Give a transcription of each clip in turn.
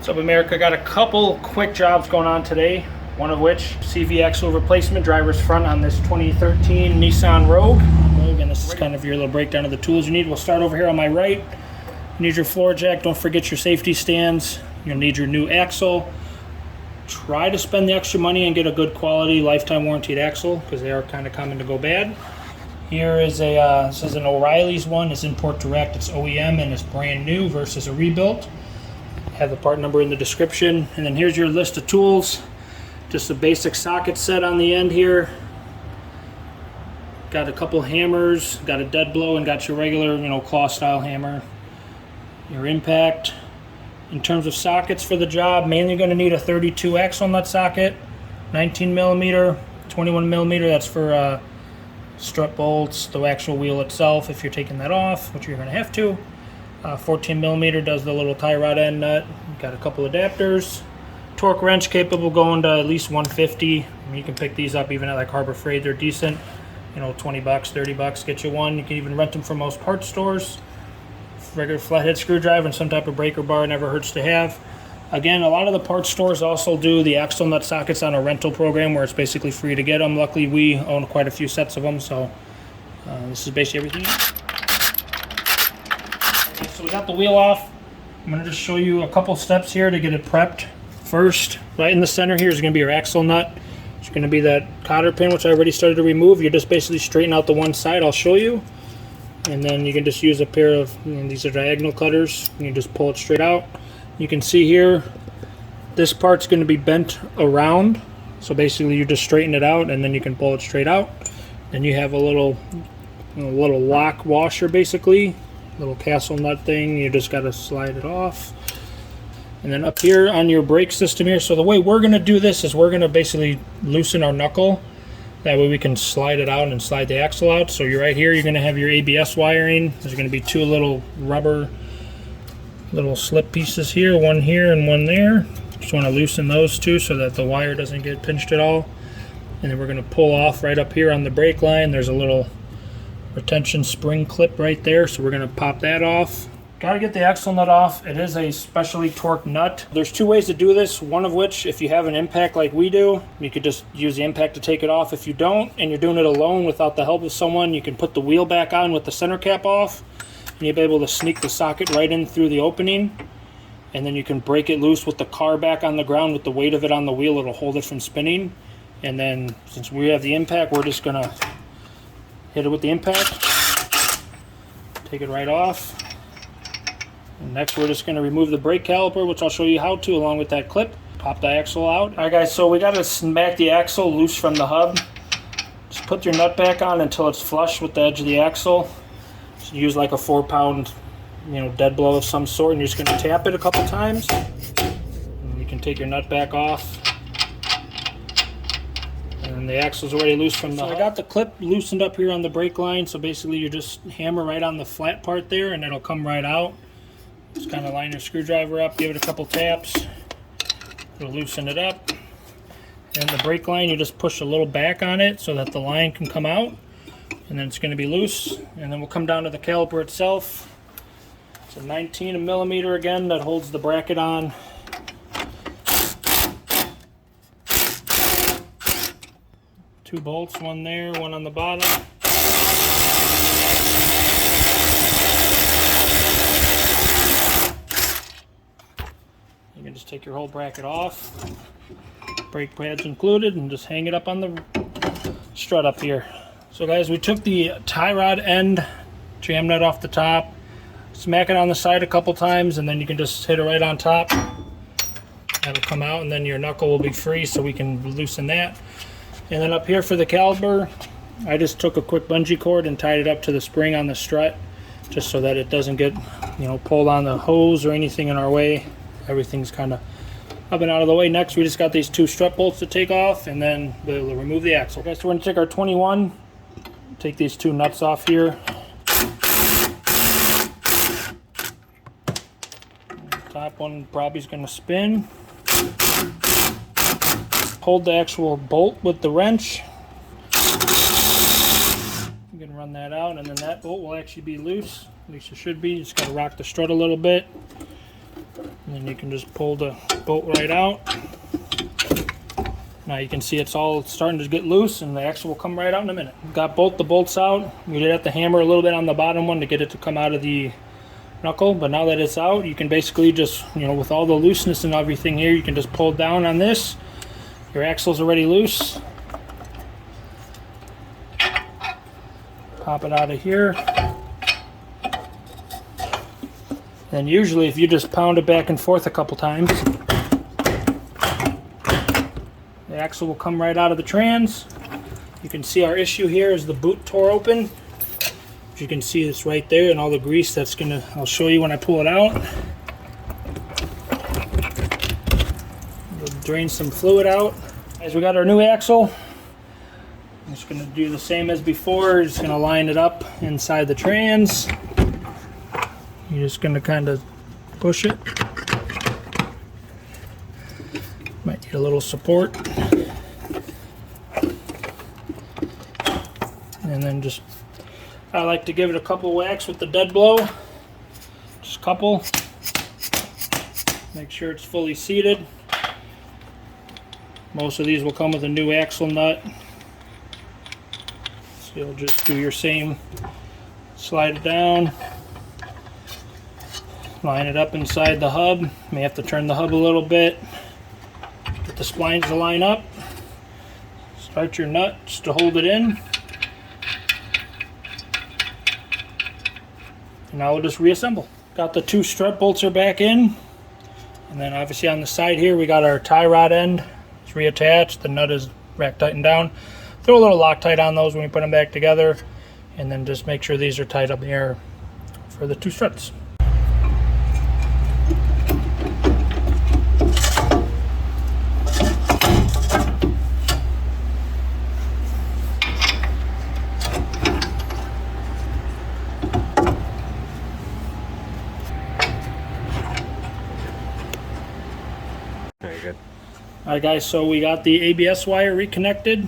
What's up, America? Got a couple quick jobs going on today, one of which CV axle replacement, driver's front on this 2013 Nissan Rogue. Again, this is kind of your little breakdown of the tools you need. We'll start over here on my right. You need your floor jack. Don't forget your safety stands. You'll need your new axle. Try to spend the extra money and get a good quality lifetime warranted axle because they are kind of common to go bad. Here is a this is an O'Reilly's one. It's import direct. It's OEM and it's brand new versus a rebuilt. Have the part number in the description. And then here's your list of tools. Just a basic socket set on the end here. Got a couple hammers, got a dead blow, and got your regular, claw style hammer. Your impact. In terms of sockets for the job, mainly going to need a 32 axle nut socket, 19 millimeter, 21 millimeter. That's for strut bolts, the actual wheel itself if you're taking that off, which you're going to have to. 14 millimeter does the little tie rod end nut. Got a couple adapters. Torque wrench capable going to at least 150. You can pick these up even at like Harbor Freight. They're decent. 20 bucks, 30 bucks, get you one. You can even rent them from most parts stores. Regular flathead screwdriver and some type of breaker bar never hurts to have. Again, a lot of the parts stores also do the axle nut sockets on a rental program where it's basically free to get them. Luckily, we own quite a few sets of them, so this is basically everything. Okay, so we got the wheel off. I'm going to just show you a couple steps here to get it prepped. First, right in the center here is going to be your axle nut. It's going to be that cotter pin, which I already started to remove. You just basically straighten out the one side. I'll show you. And then you can just use a pair of, these are diagonal cutters. You can just pull it straight out. You can see here, this part's going to be bent around. So basically you just straighten it out and then you can pull it straight out. Then you have a little lock washer basically, little castle nut thing. You just got to slide it off. And then up here on your brake system here, so the way we're going to do this is we're going to basically loosen our knuckle. That way we can slide it out and slide the axle out. So you're right here, you're going to have your ABS wiring. There's going to be two little rubber little slip pieces here, one here and one there. Just want to loosen those two so that the wire doesn't get pinched at all. And then we're going to pull off right up here on the brake line. There's a little retention spring clip right there, so we're going to pop that off. Got to get the axle nut off. It is a specially torqued nut. There's two ways to do this, one of which, if you have an impact like we do, you could just use the impact to take it off. If you don't, and you're doing it alone without the help of someone, you can put the wheel back on with the center cap off, and you'll be able to sneak the socket right in through the opening, and then you can break it loose with the car back on the ground. With the weight of it on the wheel, it'll hold it from spinning. And then, since we have the impact, we're just going to hit it with the impact, take it right off. And next we're just going to remove the brake caliper, which I'll show you how to along with that clip. Pop the axle out. Alright guys, so we got to smack the axle loose from the hub. Just put your nut back on until it's flush with the edge of the axle. Just use like a 4-pound dead blow of some sort, and you're just going to tap it a couple times. And you can take your nut back off. And the axle's already loose from the hub. I got the clip loosened up here on the brake line, so basically you just hammer right on the flat part there and it'll come right out. Just kind of line your screwdriver up, give it a couple taps, it'll loosen it up. And the brake line, you just push a little back on it so that the line can come out, and then it's going to be loose. And then we'll come down to the caliper itself. It's a 19 millimeter again that holds the bracket on. Two bolts, one there, one on the bottom. You can just take your whole bracket off, brake pads included, and just hang it up on the strut up here. So guys, we took the tie rod end, jam nut off the top, smack it on the side a couple times, and then you can just hit it right on top. That'll come out, and then your knuckle will be free, so we can loosen that. And then up here for the caliper, I just took a quick bungee cord and tied it up to the spring on the strut, just so that it doesn't get pulled on the hose or anything in our way. Everything's kind of up and out of the way. Next, we just got these two strut bolts to take off, and then we'll remove the axle. Okay, so we're going to take our 21, take these two nuts off here. Top one probably is going to spin. Hold the actual bolt with the wrench. You can run that out, and then that bolt will actually be loose. At least it should be. You just got to rock the strut a little bit. And then you can just pull the bolt right out. Now you can see it's all starting to get loose, and the axle will come right out in a minute. Got both the bolts out. We did have to hammer a little bit on the bottom one to get it to come out of the knuckle, but now that it's out, you can basically just, with all the looseness and everything here, you can just pull down on this. Your axle's already loose. Pop it out of here. And usually if you just pound it back and forth a couple times, the axle will come right out of the trans. You can see our issue here is the boot tore open. As you can see, it's right there, and all the grease I'll show you when I pull it out. We'll drain some fluid out. As we got our new axle, I'm just going to do the same as before. Just going to line it up inside the trans. You're just going to kind of push it. Might need a little support. And then I like to give it a couple whacks with the dead blow. Just a couple. Make sure it's fully seated. Most of these will come with a new axle nut. So you'll just do your same. Slide it down. Line it up inside the hub. May have to turn the hub a little bit. Get the splines to line up. Start your nut just to hold it in. And now we'll just reassemble. Got the two strut bolts are back in. And then obviously on the side here we got our tie rod end. It's reattached. The nut is rack tightened down. Throw a little Loctite on those when we put them back together. And then just make sure these are tight up here for the two struts. Very good. Alright guys, so we got the ABS wire reconnected.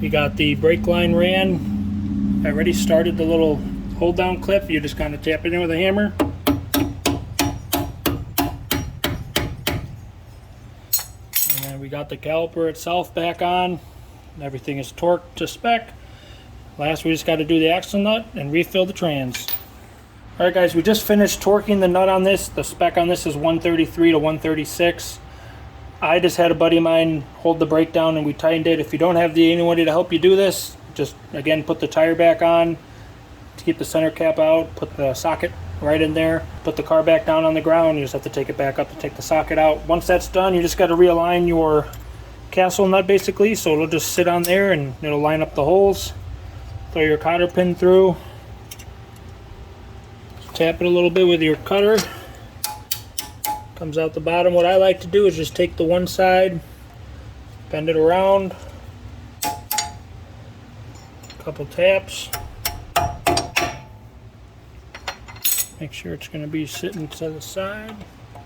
We got the brake line ran. I already started the little hold down clip. You just kind of tap it in with a hammer. And then we got the caliper itself back on. Everything is torqued to spec. Last we just got to do the axle nut and refill the trans. Alright guys, we just finished torquing the nut on this. The spec on this is 133 to 136. I just had a buddy of mine hold the brake down and we tightened it. If you don't have anybody to help you do this, just again put the tire back on to keep the center cap out, put the socket right in there, put the car back down on the ground. You just have to take it back up to take the socket out. Once that's done, you just got to realign your castle nut basically, so it'll just sit on there and it'll line up the holes. Throw your cotter pin through. Tap it a little bit with your cutter. Comes out the bottom. What I like to do is just take the one side, bend it around, couple taps. Make sure it's going to be sitting to the side, like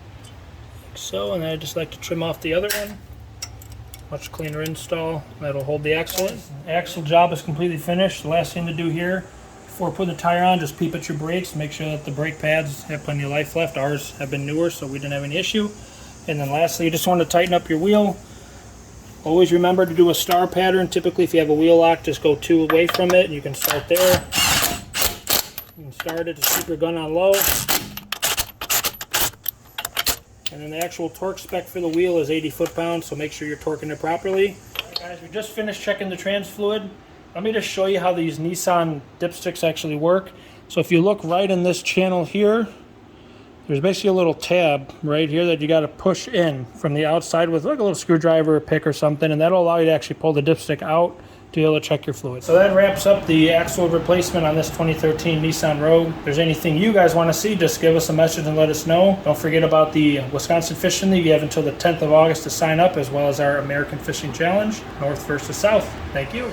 so. And then I just like to trim off the other one. Much cleaner install. That'll hold the axle in. Axle job is completely finished. The last thing to do here, before putting the tire on, just peep at your brakes. Make sure that the brake pads have plenty of life left. Ours have been newer, so we didn't have any issue. And then lastly, you just want to tighten up your wheel. Always remember to do a star pattern. Typically, if you have a wheel lock, just go 2 away from it. You can start there. You can start it, just keep your gun on low. And then the actual torque spec for the wheel is 80 foot-pounds, so make sure you're torquing it properly. Alright guys, we just finished checking the trans fluid. Let me just show you how these Nissan dipsticks actually work. So if you look right in this channel here, there's basically a little tab right here that you got to push in from the outside with like a little screwdriver or pick or something, and that'll allow you to actually pull the dipstick out to be able to check your fluid. So that wraps up the axle replacement on this 2013 Nissan Rogue. If there's anything you guys want to see, just give us a message and let us know. Don't forget about the Wisconsin Fishing League. You have until the 10th of August to sign up, as well as our American Fishing Challenge, North versus South. Thank you.